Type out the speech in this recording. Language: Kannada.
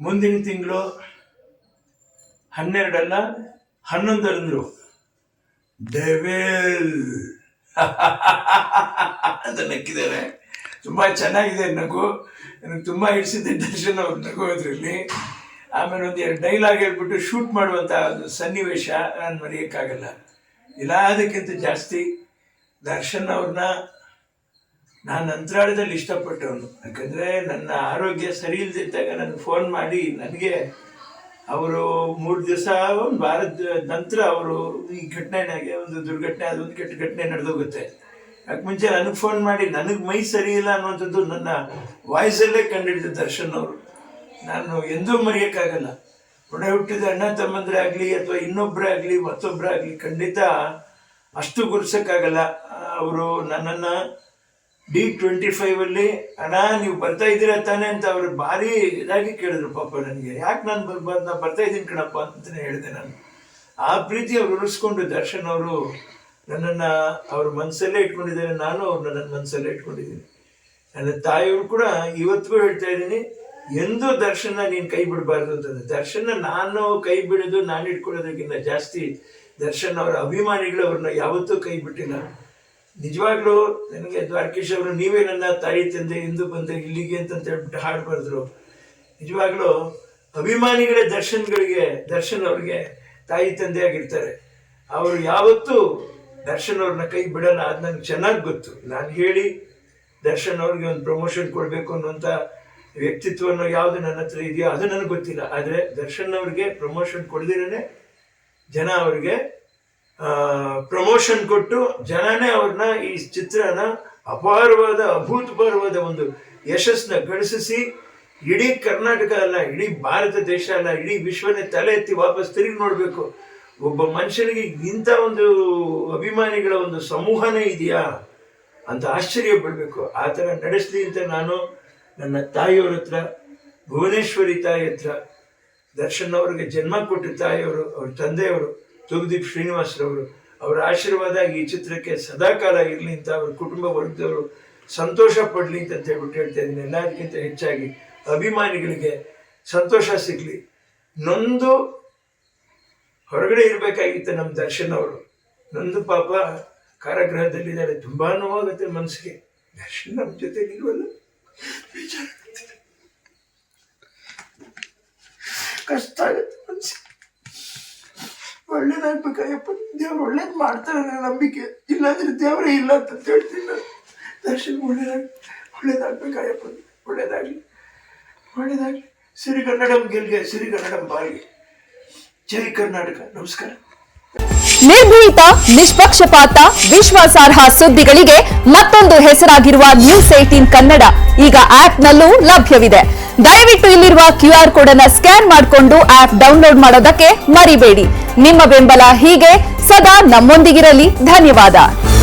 ಮುಂದಿನ ತಿಂಗಳು 12 ಅಲ್ಲ 11 ಅಂದ್ರು. ಡೆವಿಲ್ ಅಂತ ನಕ್ಕಿದ್ದಾರೆ. ತುಂಬ ಚೆನ್ನಾಗಿದೆ ನಗು. ನನಗೆ ತುಂಬ ಹಿಡಿಸಿದ್ದೆ ದರ್ಶನ್ ಅವ್ರ ನಗು ಅದರಲ್ಲಿ. ಆಮೇಲೆ ಒಂದು 2 ಡೈಲಾಗ್ ಹೇಳ್ಬಿಟ್ಟು ಶೂಟ್ ಮಾಡುವಂಥ ಒಂದು ಸನ್ನಿವೇಶ ನಾನು ಮರೆಯೋಕ್ಕಾಗಲ್ಲ. ಎಲ್ಲದಕ್ಕಿಂತ ಜಾಸ್ತಿ ದರ್ಶನ್ ಅವ್ರನ್ನ ನಾನು ಅಂತರಾಳದಲ್ಲಿ ಇಷ್ಟಪಟ್ಟವನು. ಯಾಕಂದರೆ ನನ್ನ ಆರೋಗ್ಯ ಸರಿ ಇಲ್ದಿದ್ದಾಗ ನನಗೆ ಫೋನ್ ಮಾಡಿ ನನಗೆ ಅವರು 3 ದಿವಸ ಒಂದು ವಾರದ ನಂತರ ಅವರು ಈ ಘಟನೆನಾಗೆ ಒಂದು ದುರ್ಘಟನೆ, ಅದೊಂದು ಕೆಟ್ಟ ಘಟನೆ ನಡೆದೋಗುತ್ತೆ. ಯಾಕೆ ಮುಂಚೆ ನನಗೆ ಫೋನ್ ಮಾಡಿ ನನಗೆ ಮೈ ಸರಿ ಇಲ್ಲ ಅನ್ನುವಂಥದ್ದು ನನ್ನ ವಾಯ್ಸಲ್ಲೇ ಕಂಡುಹಿಡಿದ ದರ್ಶನ್ ಅವರು. ನಾನು ಎಂದೂ ಮರೆಯೋಕ್ಕಾಗಲ್ಲ. ಒಡೆ ಹುಟ್ಟಿದ ಅಣ್ಣ ತಮ್ಮಂದ್ರೆ ಆಗಲಿ ಅಥವಾ ಇನ್ನೊಬ್ಬರೇ ಆಗಲಿ ಮತ್ತೊಬ್ಬರೇ ಆಗಲಿ ಖಂಡಿತ ಅಷ್ಟು ಗುರ್ಸೋಕ್ಕಾಗಲ್ಲ. ಅವರು ನನ್ನನ್ನು D25 ಅಣ್ಣ ನೀವು ಬರ್ತಾ ಇದ್ದೀರಾ ತಾನೆ ಅಂತ ಅವರು ಭಾರಿ ಇದಾಗಿ ಕೇಳಿದ್ರು. ಪಾಪ ನನಗೆ ಯಾಕೆ ನಾನು ಬರ್ಬಾರ್ದು, ನಾನು ಬರ್ತಾ ಇದ್ದೀನಿ ಕಣಪ್ಪ ಅಂತಲೇ ಹೇಳಿದೆ. ನಾನು ಆ ಪ್ರೀತಿ ಅವ್ರು ಉಳಿಸ್ಕೊಂಡು ದರ್ಶನ್ ಅವರು ನನ್ನನ್ನು ಅವ್ರ ಮನಸ್ಸಲ್ಲೇ ಇಟ್ಕೊಂಡಿದ್ದಾರೆ, ನಾನು ಅವ್ರನ್ನ ನನ್ನ ಮನಸ್ಸಲ್ಲೇ ಇಟ್ಕೊಂಡಿದ್ದೀನಿ. ನನ್ನ ತಾಯಿಯವರು ಕೂಡ ಇವತ್ತಿಗೂ ಹೇಳ್ತಾ ಇದ್ದೀನಿ, ಎಂದೂ ದರ್ಶನ ನೀನು ಕೈ ಬಿಡಬಾರ್ದು ಅಂತಂದ್ರೆ. ದರ್ಶನ ನಾನು ಕೈ ಬಿಡೋದು, ನಾನು ಇಟ್ಕೊಳ್ಳೋದಕ್ಕಿಂತ ಜಾಸ್ತಿ ದರ್ಶನ್ ಅವರ ಅಭಿಮಾನಿಗಳು ಅವ್ರನ್ನ ಯಾವತ್ತೂ ಕೈ ಬಿಟ್ಟಿಲ್ಲ. ನಿಜವಾಗ್ಲೂ ನನಗೆ ದ್ವಾರಕೀಶ್ ಅವರು ನೀವೇ ನನ್ನ ತಾಯಿ ತಂದೆ ಎಂದು ಬಂದೆ ಇಲ್ಲಿಗೆ ಅಂತ ಹೇಳ್ಬಿಟ್ಟು ಹಾಡು ಬರೆದ್ರು. ನಿಜವಾಗ್ಲೂ ಅಭಿಮಾನಿಗಳೇ ದರ್ಶನ್ ಅವ್ರಿಗೆ ತಾಯಿ ತಂದೆ ಆಗಿರ್ತಾರೆ. ಅವರು ಯಾವತ್ತೂ ದರ್ಶನ್ ಅವ್ರನ್ನ ಕೈ ಬಿಡಲ್ಲ. ಅದು ನನಗೆ ಚೆನ್ನಾಗಿ ಗೊತ್ತು. ನಾನು ಹೇಳಿ ದರ್ಶನ್ ಅವ್ರಿಗೆ ಒಂದು ಪ್ರಮೋಷನ್ ಕೊಡಬೇಕು ಅನ್ನುವಂಥ ವ್ಯಕ್ತಿತ್ವವನ್ನು ಯಾವುದು ನನ್ನ ಹತ್ರ ಇದೆಯೋ ಅದು ನನಗೆ ಗೊತ್ತಿಲ್ಲ. ಆದರೆ ದರ್ಶನ್ ಅವ್ರಿಗೆ ಪ್ರಮೋಷನ್ ಕೊಡದಿರೇ ಜನ ಅವ್ರಿಗೆ ಪ್ರಮೋಷನ್ ಕೊಟ್ಟು ಜನನೇ ಅವ್ರನ್ನ ಈ ಚಿತ್ರನ ಅಪಾರವಾದ ಅಭೂತಪೂರ್ವವಾದ ಒಂದು ಯಶಸ್ಸನ್ನ ಗಳಿಸಿ ಇಡೀ ಕರ್ನಾಟಕ ಅಲ್ಲ, ಇಡೀ ಭಾರತ ದೇಶ ಅಲ್ಲ, ಇಡೀ ವಿಶ್ವನೇ ತಲೆ ಎತ್ತಿ ವಾಪಸ್ ತಿರುಗಿ ನೋಡಬೇಕು. ಒಬ್ಬ ಮನುಷ್ಯನಿಗೆ ಇಂಥ ಒಂದು ಅಭಿಮಾನಿಗಳ ಒಂದು ಸಮೂಹನೇ ಇದೆಯಾ ಅಂತ ಆಶ್ಚರ್ಯ ಪಡಬೇಕು. ಆ ಥರ ನಡೆಸಲಿ ಅಂತ ನಾನು ನನ್ನ ತಾಯಿಯವ್ರ ಹತ್ರ, ಭುವನೇಶ್ವರಿ ತಾಯಿ ಹತ್ರ, ದರ್ಶನ್ ಅವ್ರಿಗೆ ಜನ್ಮ ಕೊಟ್ಟ ತಾಯಿಯವರು, ಅವ್ರ ತಂದೆಯವರು ತೂಗುದೀಪ್ ಶ್ರೀನಿವಾಸರವರು, ಅವರ ಆಶೀರ್ವಾದ ಈ ಚಿತ್ರಕ್ಕೆ ಸದಾಕಾಲ ಇರಲಿ ಅಂತ ಅವ್ರ ಕುಟುಂಬ ವರ್ಗದವರು ಸಂತೋಷ ಪಡಲಿ ಅಂತ ಹೇಳ್ಬಿಟ್ಟು ಹೇಳ್ತಾ ಇದ್ದೀನಿ. ಎಲ್ಲದಕ್ಕಿಂತ ಹೆಚ್ಚಾಗಿ ಅಭಿಮಾನಿಗಳಿಗೆ ಸಂತೋಷ ಸಿಗಲಿ. ನೊಂದು ಹೊರಗಡೆ ಇರಬೇಕಾಗಿತ್ತು ನಮ್ಮ ದರ್ಶನ್ ಅವರು. ನೊಂದು ಪಾಪ ಕಾರಾಗೃಹದಲ್ಲಿದ್ದಾರೆ. ತುಂಬ ನೋವಾಗುತ್ತೆ ಮನಸ್ಸಿಗೆ. ದರ್ಶನ್ ನಮ್ಮ ಜೊತೆ ಇಲ್ವಲ್ಲ, ವಿಚಾರ ಕಷ್ಟ ಆಗುತ್ತೆ ಮನಸ್ಸಿಗೆ. ಒಳ್ಳೇದಾಗ್ಬೇಕಾಯಪ್ಪ, ದೇವ್ರು ಒಳ್ಳೇದು ಮಾಡ್ತಾರೆ ನನ್ನ ನಂಬಿಕೆ. ಇಲ್ಲಾಂದ್ರೆ ದೇವರೇ ಇಲ್ಲ ಅಂತ ಹೇಳ್ತೀನಿ ನಾನು. ದರ್ಶನ್ ಒಳ್ಳೇದಾಗ್ಬೇಕಾಯಪ್ಪ, ಒಳ್ಳೇದಾಗಲಿ. ಸಿರಿಗನ್ನಡಂ ಗೆಲ್ಗೆ, ಸಿರಿಗನ್ನಡಂ ಬಾಳ್ಗೆ. ಜೈ ಕರ್ನಾಟಕ. ನಮಸ್ಕಾರ. ನಿರ್ಭೀತ, ನಿಷ್ಪಕ್ಷಪಾತ, ವಿಶ್ವಾಸಾರ್ಹ ಸುದ್ದಿಗಳಿಗೆ ಮತ್ತೊಂದು ಹೆಸರಾಗಿರುವ News18 ಕನ್ನಡ ಈಗ ಆಪ್ನಲ್ಲೂ ಲಭ್ಯವಿದೆ. ದಯವಿಟ್ಟು ಇಲ್ಲಿರುವ QR ಕೋಡ್ ಅನ್ನು ಸ್ಕ್ಯಾನ್ ಮಾಡಿಕೊಂಡು ಆಪ್ ಡೌನ್ಲೋಡ್ ಮಾಡೋದಕ್ಕೆ ಮರಿಬೇಡಿ. ನಿಮ್ಮ ಬೆಂಬಲ ಹೀಗೆ ಸದಾ ನಮ್ಮೊಂದಿಗಿರಲಿ. ಧನ್ಯವಾದ.